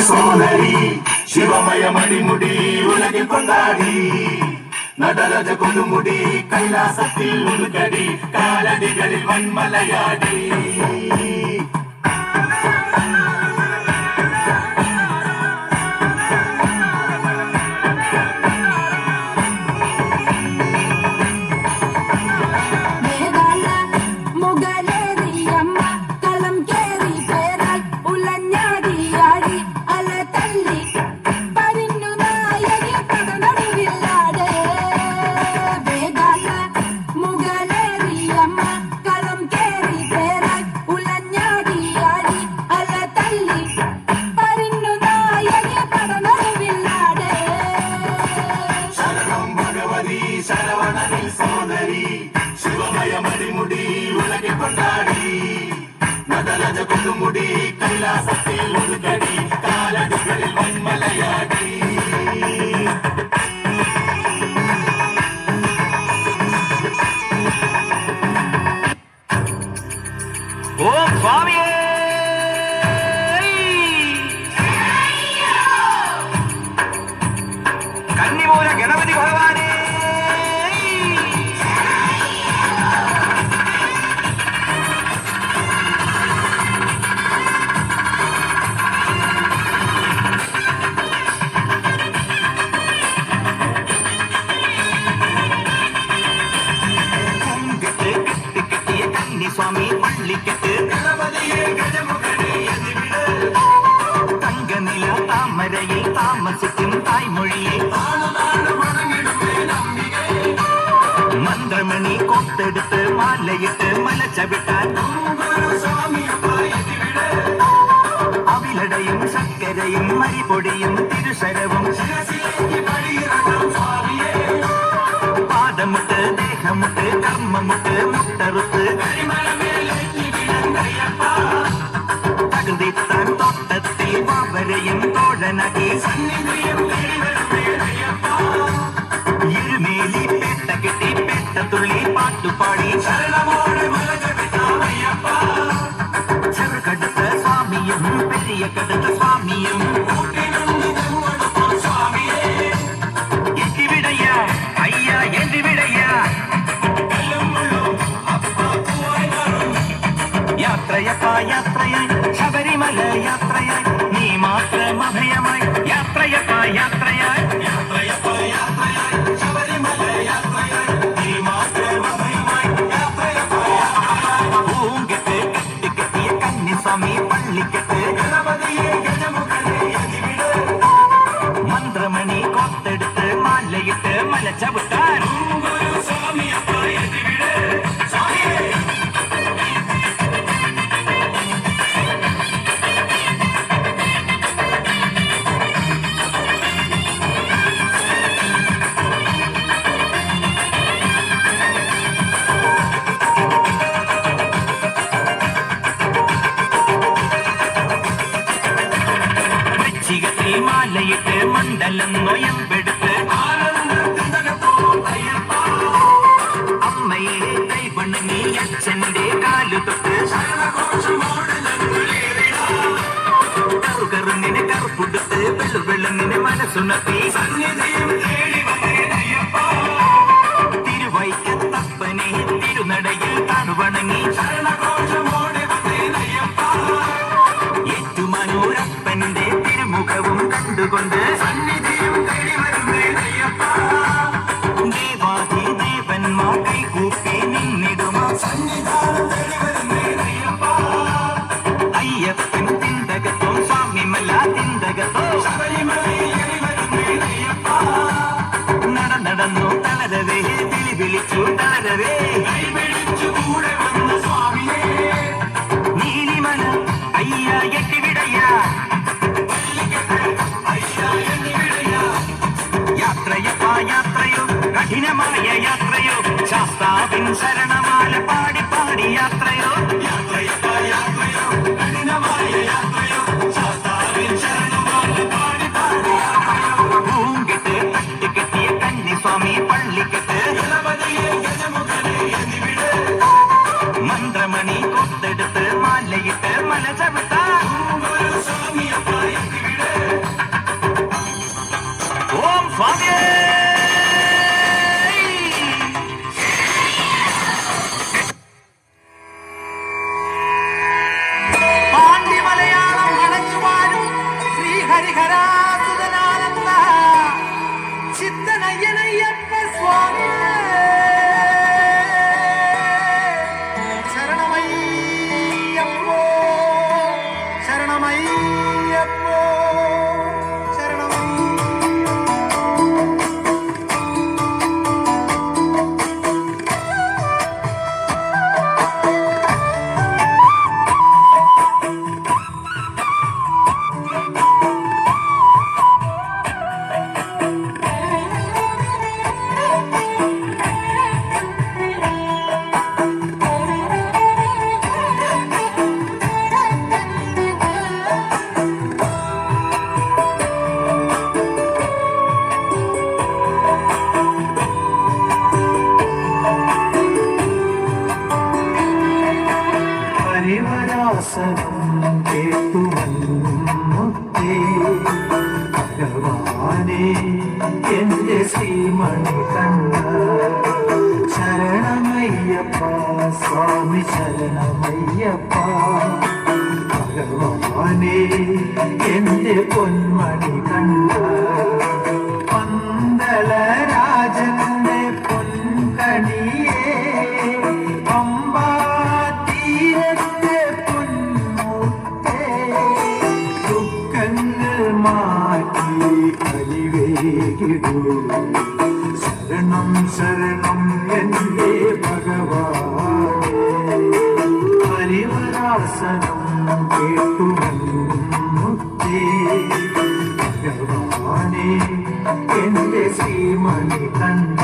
சோதரி சிவமய மணிமுடி உலகில் கொண்டாடி நடராஜ கொடுமுடி கைலாசத்தில் உருகடி காலடிகளில் வன்மலையாடி சரவணனில் சோதரி சிவமய மணிமுடி உலகில் கொண்டாடி நடராஜ கொடுமுடி கைலாசத்தில் உருகடி காலடிகளில் வன்மலையாடி ஓம் சுவாமியே கன்னிமூல கணபதி பகவானே சுவாமி பள்ளிக்கட்டு தங்க நில தாமரையை தாமசிக்கும் தாய்மொழியை மந்திரமணி கொத்தெடுத்து மாலையிட்டு மலச்சவிட்டார் அவிலடையும் சர்க்கரையும் மறிபொடியும் திருசரவும் பாதமுட்டு தேகமுட்டு கர்மமுட்டு முட்டறுத்து தகுதித்தான் தோட்டத்தில் பாவரையும் தோழனகி இருமேலி பேட்ட கெட்டி பேட்ட துள்ளி பாட்டு பாடி செரு கடுத்த சுவாமியும் பெரிய கடுத்த சுவாமியும் യാത്രയായി ശബരിമല യാത്രയായി നീ മാത്രം അഭയമായി യാത്രയായി ശബരിമല യാത്രയായി നീ മാത്രം അഭയമായി പൂങ്കെട്ട് കെട്ടിയ കന്നിസ്വാമി പള്ളിക്കെട്ട് മന്ത്രമണി കൊത്തെടുത്ത് മാലയിട്ട് മല ചവിട്ടാൻ മാലയിട്ട് മണ്ഡലം നൊയമ്പെടുത്ത് അമ്മയെ കൈവണങ്ങി അച്ഛന്റെ കാലു തൊട്ട് കറുകറുങ്ങിന് കറുപ്പുടുത്ത് വെളുവെളുങ്ങിന് മനസ്സുണർത്തി തിരുവൈക്കത്തപ്പനെ തിരുനടയിൽ താണുവണങ്ങി ഏറ്റുമാനൂരപ്പന്റെ തിരുമുഖവും കണ്ടുകൊണ്ട് ദേവാദി ദേവന്മാർ കൈകൂപ്പി നിന്നിടുമ അയ്യപ്പൻ തിന്തകത്തോ സ്വാമിമല തിന്തകത്തോ നടന്നു തളരവേ വിളിച്ചു തളരവേ നീലിമല അയ്യ എട്ടിവിടയ്യ യാത്രയോ കഠിനമായ യാത്രയോ ശാസ്താവിൻ ശരണമാല പാടി പാടി യാത്രയോ കഠിനമായ യാത്രയോ ശാസ്താവിൻ ശരണമാല പാടി പാടി പൂങ്കെട്ട് തട്ടിക്കെട്ടിയ കന്നിസ്വാമി പള്ളിക്കെട്ട് മന്ത്രമണി കൊത്തെടുത്ത് മാലയിട്ട് മല ചവിട്ടാൻ ഹരിവരാസനം കേട്ടു മുത്തേ ഭഗവാനേ എന്റെ ശ്രീമണി കണ്ണ ശരണമയ്യപ്പ സ്വാമി ശരണമയ്യപ്പ ഭഗവാനേ എന്റെ പൊന്മണി കണ്ണ പന്തള രാജന്റെ പൊൻകണിയേ പമ്പാ തീരത്തെ പൊന്മുത്തേ ദുഃഖങ്ങൾ മാറ്റി കളിവേകിടൂ ശരണം ശരണം എന്റെ ഭഗവാനേ ഹരിവരാസനം കേട്ടു മുത്തേ ഭഗവാനേ എന്റെ ശ്രീമണി കണ്ണ